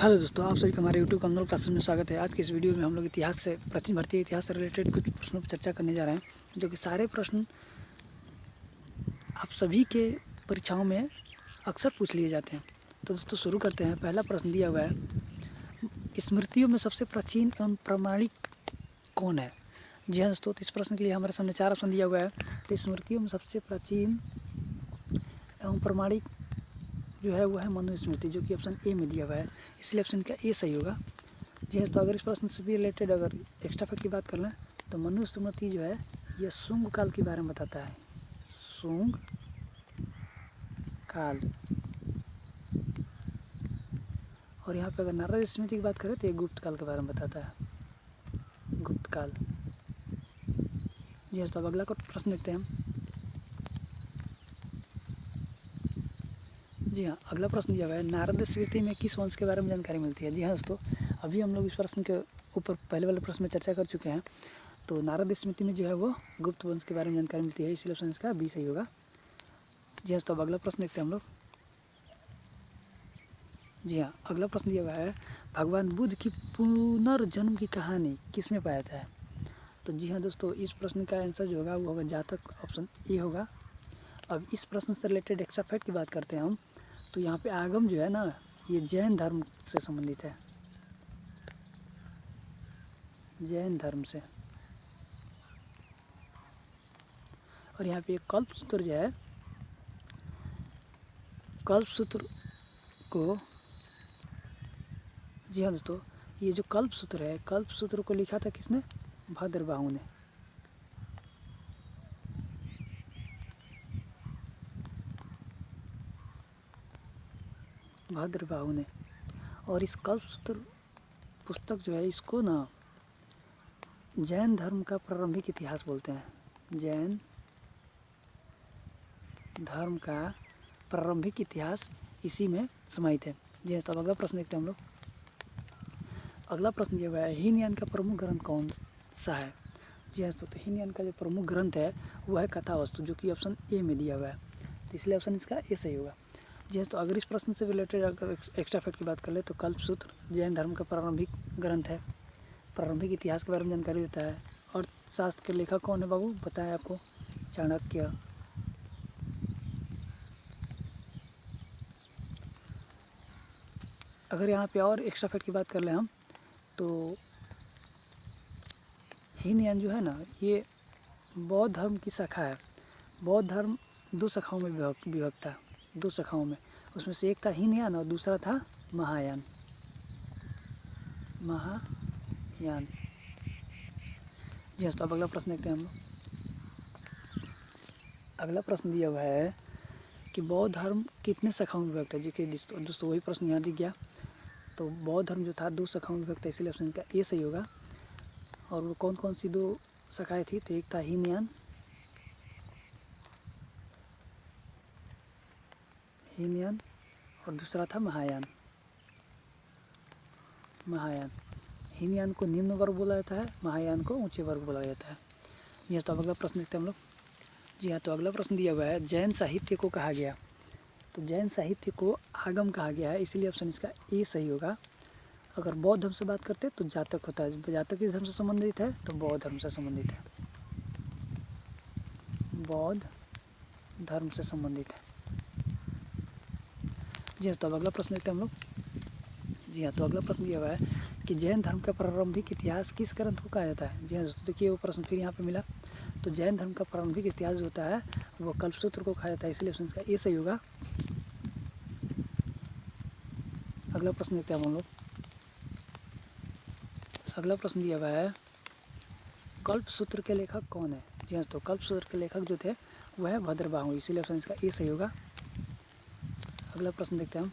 Hello दोस्तों, आप सभी का हमारे यूट्यूब कमनल क्लासेस में स्वागत है। आज की इस वीडियो में हम लोग इतिहास से, प्राचीन भारतीय इतिहास से रिलेटेड कुछ प्रश्नों पर चर्चा करने जा रहे हैं, जो कि सारे प्रश्न आप सभी के परीक्षाओं में अक्सर पूछ लिए जाते हैं। तो दोस्तों शुरू करते हैं। पहला प्रश्न दिया हुआ है, स्मृतियों में सबसे प्राचीन एवं प्रमाणिक कौन है? जी हाँ दोस्तों, इस प्रश्न के लिए हमारे सामने 4 ऑप्शन दिया हुआ है। तो स्मृतियों में सबसे प्राचीन एवं प्रमाणिक जो है वो है मनुस्मृति, जो कि ऑप्शन ए में दिया हुआ है, इसलिए ऑप्शन का ए सही होगा। जी हाँ, तो अगर इस प्रश्न से भी रिलेटेड अगर एक्स्ट्रा फैक्ट की बात कर लें तो मनुस्मृति जो है ये शुंग काल के बारे में बताता है। शुंग काल। और यहाँ पे अगर नारद स्मृति की बात करें तो ये गुप्त काल के बारे में बताता है, गुप्त काल। जी हाँ, तो अब अगला प्रश्न देखते हैं हम। जी हाँ, अगला प्रश्न दिया हुआ है, नारद स्मृति में किस वंश के बारे में जानकारी मिलती है? जी हाँ दोस्तों, अभी हम लोग इस प्रश्न के ऊपर पहले वाले प्रश्न में चर्चा कर चुके हैं। तो नारद स्मृति में जो है वो गुप्त वंश के बारे में जानकारी मिलती है, इसलिए ऑप्शन इसका बी सही होगा। जी हाँ, तो अब अगला प्रश्न देखते हैं हम लोग। जी हाँ, अगला प्रश्न दिया हुआ है, भगवान बुद्ध की पुनर्जन्म की कहानी किस में पाया जाता है? तो जी हाँ दोस्तों, इस प्रश्न का आंसर जो होगा वो होगा जातक, ऑप्शन ए होगा। अब इस प्रश्न से रिलेटेड एक्स्ट्रा फैक्ट की बात करते हैं हम। तो यहाँ पे आगम जो है ना, ये जैन धर्म से संबंधित है, जैन धर्म से। और यहाँ पे कल्पसूत्र जो है, कल्पसूत्र को, जी हाँ दोस्तों, ये जो कल्पसूत्र है, कल्पसूत्र को लिखा था किसने? भद्रबाहु ने। भद्रबाहु ने। और इस कल्पसूत्र पुस्तक जो है, इसको ना जैन धर्म का प्रारंभिक इतिहास बोलते हैं। जैन धर्म का प्रारंभिक इतिहास इसी में समाहित है। जी हाँ, तो अब अगला प्रश्न देखते हैं हम लोग। अगला प्रश्न दिया हुआ है, हीनयान का प्रमुख ग्रंथ कौन सा है? जी हाँ, तो हीनयान का जो प्रमुख ग्रंथ है वो है कथावस्तु, जो कि ऑप्शन ए में दिया हुआ है, तो इसलिए ऑप्शन इसका ए सही होगा। जी हाँ, तो अगर इस प्रश्न से रिलेटेड अगर एक्स्ट्रा फैक्ट की बात कर ले तो कल्पसूत्र जैन धर्म का प्रारंभिक ग्रंथ है, प्रारंभिक इतिहास के बारे में जानकारी देता है। और शास्त्र के लेखक कौन है बाबू, बताया आपको, चाणक्य। अगर यहाँ पे और एक्स्ट्रा फैक्ट की बात कर लें हम तो हीनयान जो है ना, ये बौद्ध धर्म की शाखा है। बौद्ध धर्म 2 शाखाओं में विभक्त था, 2 शाखाओं में। उसमें से एक था हीनयान और दूसरा था महायान। महायान। जी हाँ, तो अब अगला प्रश्न देखते हैं हम लोग। अगला प्रश्न दिया हुआ है कि बौद्ध धर्म कितने शाखाओं में विभक्त है? जी कि दोस्तों वही प्रश्न यहाँ दिख गया। तो बौद्ध धर्म जो था 2 शाखाओं में विभक्त है, इसलिए ऑप्शन का ए सही होगा। और वो कौन कौन सी 2 शाखाएँ थी? तो एक था हीनयान, हीनयान, और दूसरा था महायान। महायान। हीनयान को निम्न वर्ग बोला जाता है, महायान को ऊंचे वर्ग बोला जाता है। जी हाँ, तो अगला प्रश्न देखते हैं हम लोग। जी हाँ, तो अगला प्रश्न दिया हुआ है, जैन साहित्य को कहा गया? तो जैन साहित्य को आगम कहा गया है, इसीलिए ऑप्शन इसका ए सही होगा। अगर बौद्ध धर्म से बात करते हैं तो जातक होता है, जातक किस धर्म से संबंधित है? तो बौद्ध धर्म से संबंधित है, बौद्ध धर्म से संबंधित है। जी हाँ, तो अब अगला प्रश्न देखते हैं हम लोग। जी हाँ, तो अगला प्रश्न दिया हुआ है कि जैन धर्म का प्रारंभिक इतिहास किस ग्रंथ को कहा जाता है? जी हाँ दोस्तों, देखिए वो प्रश्न फिर यहाँ पे मिला। तो जैन धर्म का प्रारंभिक इतिहास जो होता है वो कल्पसूत्र को कहा जाता है, इसलिए ऑप्शन का ए सही होगा। अगला प्रश्न देखते हैं हम लोग। अगला प्रश्न दिया हुआ है, कल्पसूत्र के लेखक कौन है? जी हाँ, तो कल्पसूत्र के लेखक जो थे वह है भद्रबाहु, इसीलिए ऑप्शन इसका ए सही होगा। अगला प्रश्न देखते हैं हम।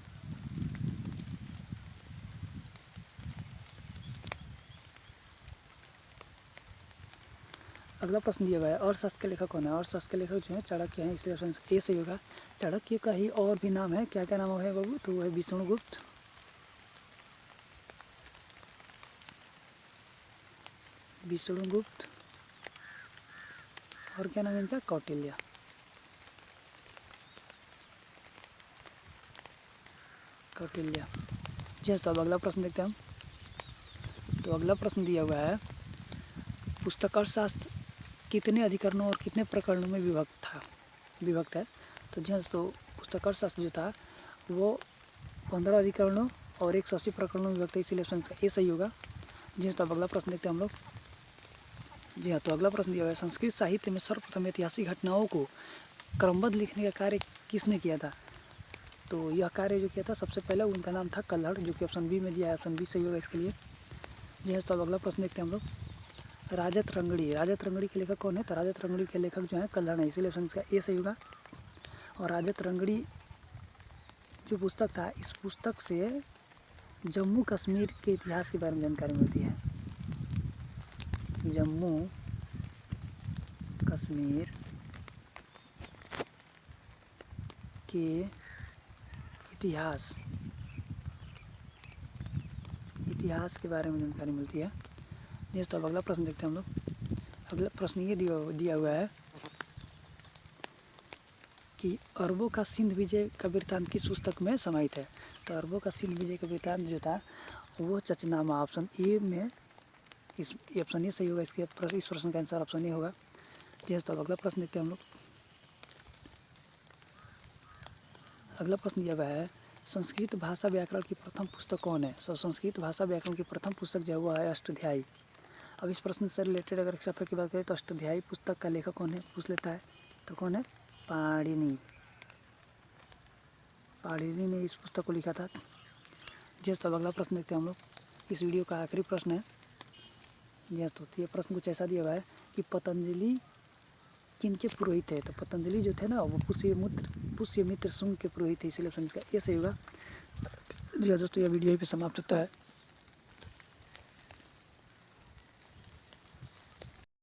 अगला प्रश्न दिया हुआ है, और शास्त्र के लेखक कौन है? और शास्त्र के लेखक जो है चाणक्य हैं, इसलिए ऑप्शन ए सही होगा। चाणक्य का ही और भी नाम है, क्या क्या नाम है बाबू? तो वह है विष्णुगुप्त, विष्णुगुप्त, और क्या नाम है इनका? कौटिल्य। कौटिल्य। जी हाँ, तो अब अगला प्रश्न देखते हैं हम। तो अगला प्रश्न दिया हुआ है, पुस्तक अर्थशास्त्र कितने अधिकरणों और कितने प्रकरणों में विभक्त है। तो जी हाँ, तो पुस्तक अर्थशास्त्र जो था वो 15 अधिकरणों और 180 प्रकरणों में विभक्त है, इसीलिए ऑप्शन ए सही होगा। जी हाँ, तो अब अगला प्रश्न देखते हैं हम लोग। जी हाँ, तो अगला प्रश्न दिया हुआ है, संस्कृत साहित्य में सर्वप्रथम ऐतिहासिक घटनाओं को क्रमबद्ध लिखने का कार्य किसने किया था। तो यह कार्य जो किया था सबसे पहले उनका नाम था कल्हड़, जो कि ऑप्शन बी में दिया है, ऑप्शन बी सही होगा इसके लिए। जी हाँ, तो अब अगला प्रश्न देखते हैं हम लोग। राजत रंगड़ी के लेखक कौन है। तो राजत रंगड़ी के लेखक जो है कल्हड़ है, इसीलिए ऑप्शन इसका ए सही होगा। और राजत रंगड़ी जो पुस्तक था, इस पुस्तक से जम्मू कश्मीर के इतिहास के बारे में जानकारी मिलती है। जम्मू कश्मीर के इतिहास के बारे में जानकारी मिलती है। जैसे तो अब अगला प्रश्न देखते हैं हम लोग। अगला प्रश्न ये दिया हुआ है कि अरबों का सिंध विजय का वृत्तांत किस पुस्तक में समाहित है। तो अरबों का सिंध विजय का वृत्तांत जो था वो चचनामा, ऑप्शन ए में इस ऑप्शन ए सही होगा। इस प्रश्न का आंसर ऑप्शन ए होगा। जैसे तो अगला प्रश्न देखते हैं हम लोग। अगला प्रश्न दिया हुआ है, संस्कृत भाषा व्याकरण की प्रथम पुस्तक कौन है। संस्कृत भाषा व्याकरण की प्रथम पुस्तक जो है वो है अष्टाध्यायी। अब इस प्रश्न से रिलेटेड अगर एक्स्ट्रा की बात करें तो अष्टाध्यायी पुस्तक का लेखक कौन है पूछ लेता है, तो कौन है, पाणिनि ने इस पुस्तक को लिखा था। जैसे तो अब अगला प्रश्न देखते हैं हम लोग। इस वीडियो का आखिरी प्रश्न है। जैसे तो ये प्रश्न कुछ ऐसा दिया हुआ है कि पतंजलि किनके पुरोहित है। तो पतंजलि जो थे ना वो पुष्यमित्र शुंग के पुरोहित है, इसलिए ऑप्शन इसका ए सही होगा। जी दोस्तों, यह वीडियो यहीं पे समाप्त होता है।